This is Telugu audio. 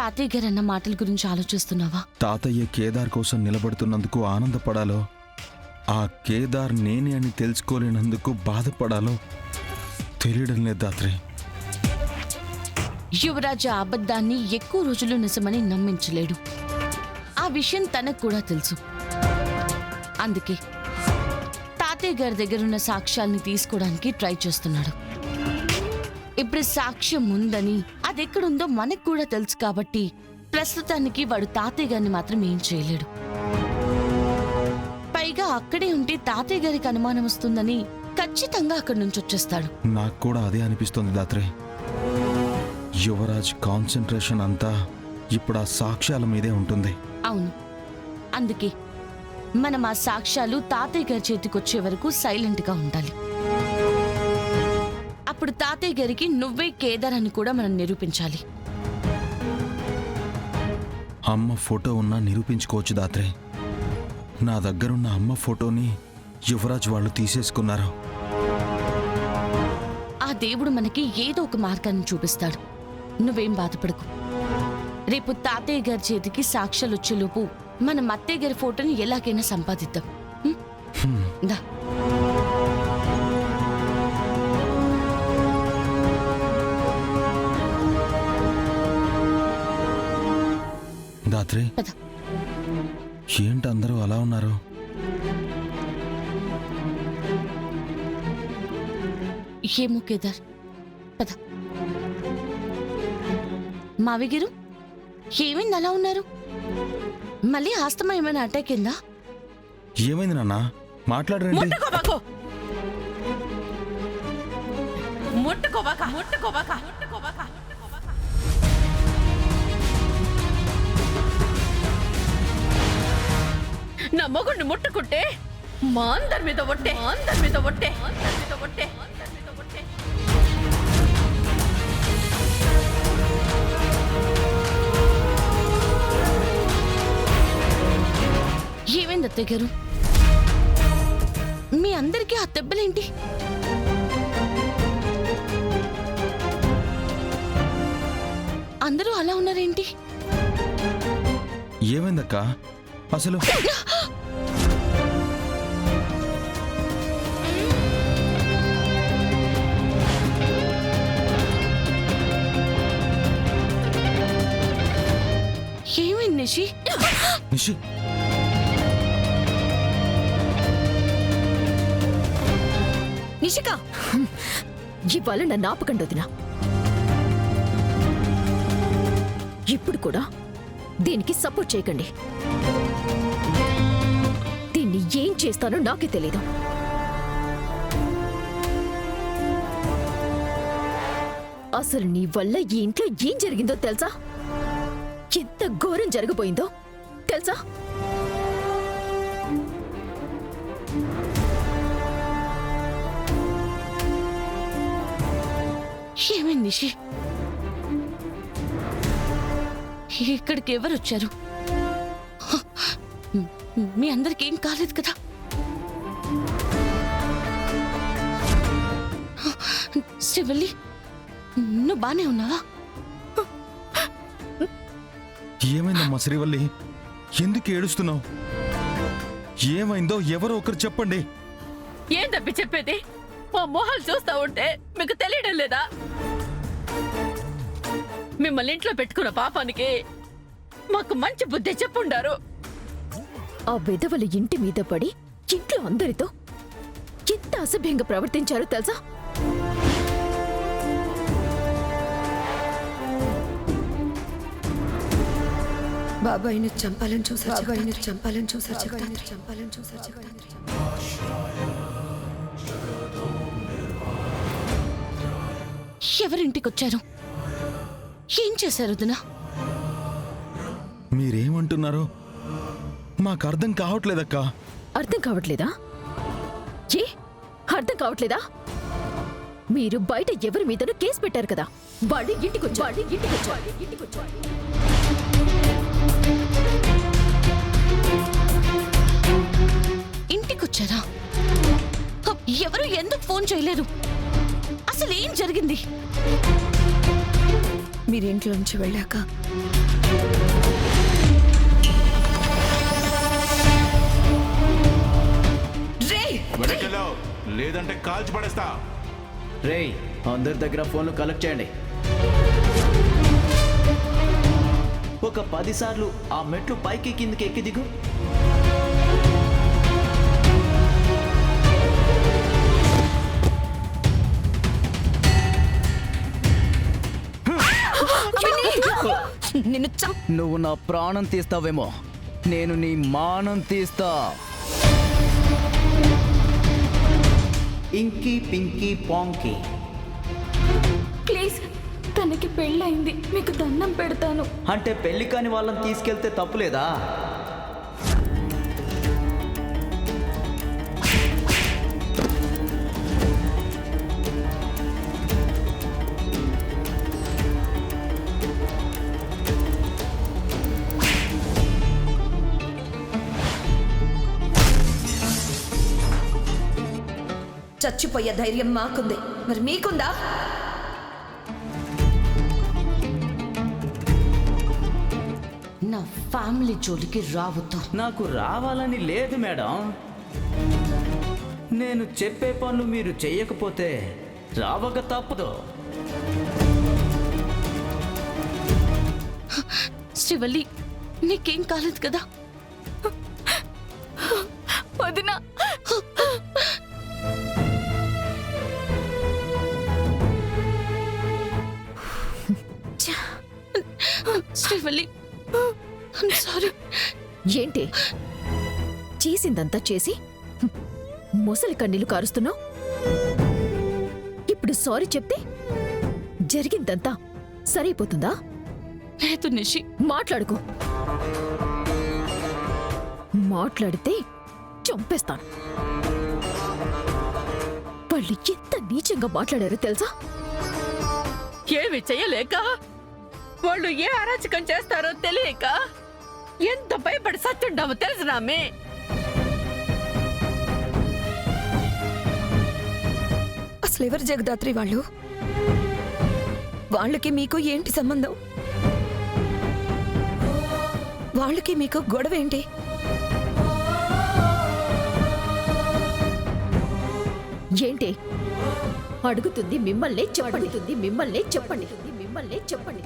తాతయ్య గారు అన్న మాటల గురించి ఆలోచిస్తున్నావా? తాతయ్య కేదార్ కోసం నిలబడుతున్నందుకు ఆనందపడాలో, ఆ కేదార్ నేనే అని తెలుసుకోలేనందుకు బాధపడాలో తెలియడం లేదు దాత్రి. యువరాజు ఆ అబద్ధాన్ని ఎక్కువ రోజులు నిజమని నమ్మించలేడు. ఆ విషయం తనకు కూడా తెలుసు. అందుకే తాతయ్య గారి దగ్గరున్న సాక్ష్యాల్ని తీసుకోవడానికి ట్రై చేస్తున్నాడు. ఇప్పుడు సాక్ష్యం ఉందని అదెక్కడుందో మనకు కూడా తెలుసు కాబట్టి ప్రస్తుతానికి వాడు తాతయ్య గారిని మాత్రం ఏం చేయలేడు. పైగా అక్కడే ఉంటే తాతయ్య గారికి అనుమానం వస్తుందని ఖచ్చితంగా అక్కడి నుంచి వచ్చేస్తాడు. నాకు కూడా అదే అనిపిస్తుంది దాత్రి. యువరాజ్ కాన్సంట్రేషన్ అంతా ఇప్పుడు ఆ సాక్ష్యాల మీదే ఉంటుంది. అవును, అందుకే మనం ఆ సాక్ష్యాలు తాతయ్య గారి చేతికొచ్చే వరకు సైలెంట్గా ఉండాలి. అప్పుడు తాతయ్య గారికి నువ్వే కేదార్ అని కూడా మనం నిరూపించాలి. అమ్మ ఫోటో ఉన్నా నిరూపించుకోవచ్చు దాత్రే. నా దగ్గరున్న అమ్మ ఫోటోని యువరాజ్ వాళ్ళు తీసేసుకున్నారు. ఆ దేవుడు మనకి ఏదో ఒక మార్గాన్ని చూపిస్తాడు. నువ్వేం బాధపడకు. రేపు తాతయ్య గారి చేతికి సాక్ష్యాలు వచ్చేలోపు మనం అత్తయ్య గారి ఫోటోని ఎలాగైనా సంపాదిద్దాం. దా. దాత్రి, ఏంటి అందరూ అలా ఉన్నారు? ఏమో కేదార్, పద. మావిగిరు, ఏమైంది అలా ఉన్నారు? మళ్ళీ ఆస్తమా ఏమైనా అటాక్ అయిందా? ఏమైంది నాన్న? మాట్లాడరండి. నా మొగుడిని ముట్టుకుంటే మా అందరి మీద ఒట్టే, అందరి మీద ఒట్టే, అందరి మీద ఒట్టే, అందరి మీద ఒట్టే. ఏమైంది అత్తయ్య గారు? మీ అందరికీ ఆ దెబ్బలేంటి? అందరూ అలా ఉన్నారేంటి? ఏమైందక్క అసలు? ఏమైంది నిషి? నిషి, నిషిక, ఇవాళ నన్ను ఆపకండి వదినా. ఇప్పుడు కూడా దీనికి సపోర్ట్ చేయకండి. దీన్ని ఏం చేస్తానో నాకే తెలీదు. అసలు నీ వల్ల ఈ ఇంట్లో ఏం జరిగిందో తెలుసా? ఎంత ఘోరం జరగబోయిందో తెలుసా? ఏమైంది నిషి? ఇక్కడికి ఎవరు వచ్చారు? మీ అందరికి ఏం కాలేదు కదా? శ్రీవల్లి, నువ్వు బానే ఉన్నావా? ఏమైందమ్మా శ్రీవల్లి? ఎందుకు ఏడుస్తున్నావు? ఏమైందో ఎవరో ఒకరు చెప్పండి. ఏం తప్పి చెప్పేది? మా మొహాలు చూస్తా ఉంటే మీకు తెలియడం లేదా? మిమ్మల్ని ఇంట్లో పెట్టుకున్న పాపానికి మాకు మంచి బుద్ధి చెప్పుండారు. ఆ విధవల ఇంటి మీద పడి ఇంట్లో అందరితో ఎంత అసభ్యంగా ప్రవర్తించారో తెలుసా? బాబాయిని చంపాలని చూసారు, బాబాయిని చంపాలని చూసారు, చంపాలని చూసారు. ఎవరింటికొచ్చారు? ఏం చేశారు వదినా? మీరేమంటున్నారో మాకు అర్థం కావట్లేదక్కా. అర్థం కావట్లేదా? ఏ అర్థం కావట్లేదా? మీరు బయట ఎవరి మీదనో కేసు పెట్టారు కదా, వాళ్ళు ఇంటికొచ్చారు. ఇంటికొచ్చారా? ఎవరు ఎందుకు ఫోన్ చేయలేరు? అసలు ఏం జరిగింది? మీరింట్లో నుంచి వెళ్ళాక వెనకెళ్ళావు లేదంటే కాల్చి పడేస్తా. రేయ్, అందరి దగ్గర ఫోన్లు కలెక్ట్ చేయండి. ఒక 10 సార్లు ఆ మెట్లు పైకి కిందకి ఎక్కి దిగు. నిన్ను నువ్వు నా ప్రాణం తీస్తావేమో, నేను నీ మానం తీస్తా. ఇంకీ పింకీ పాంకీ. ప్లీజ్, తనకి పెళ్ళయింది, మీకు దండం పెడతాను. అంటే పెళ్లి కాని వాళ్ళని తీసుకెళ్తే తప్పులేదా? చచ్చిపోయే ధైర్యం మాకుంది, మరి మీకుందా? నా ఫ్యామిలీ జోలికి రావద్దు. నాకు రావాలని లేదు మేడం. నేను చెప్పే పనులు మీరు చెయ్యకపోతే రావక తప్పదు. శ్రీవల్లి, నీకేం కాలేదు కదా? వదినా, శ్రీవల్లి, సారీ. ఏంటి చేసిందంతా చేసి మొసలి కన్నీళ్లు కారుస్తున్నావు? ఇప్పుడు సారీ చెప్తే జరిగిందంతా సరైపోతుందా? లేదు నిషి. మాట్లాడుకో. మాట్లాడితే చంపేస్తాను. వాళ్ళు ఎంత నీచంగా మాట్లాడారో తెలుసా? ఏమి చెయ్యలేక, వాళ్ళు ఏ అరాచకం చేస్తారో తెలియక ఎంత భయపడి సత్తుండామో తెలుసునామే. అసలు ఎవరు జగదాత్రి వాళ్ళు? వాళ్ళకి మీకు ఏంటి సంబంధం? వాళ్ళకి మీకు గొడవ ఏంటి? ఏంటి అడుగుతుంది మిమ్మల్నే చెప్పండి. మిమ్మల్నే చెప్పండి.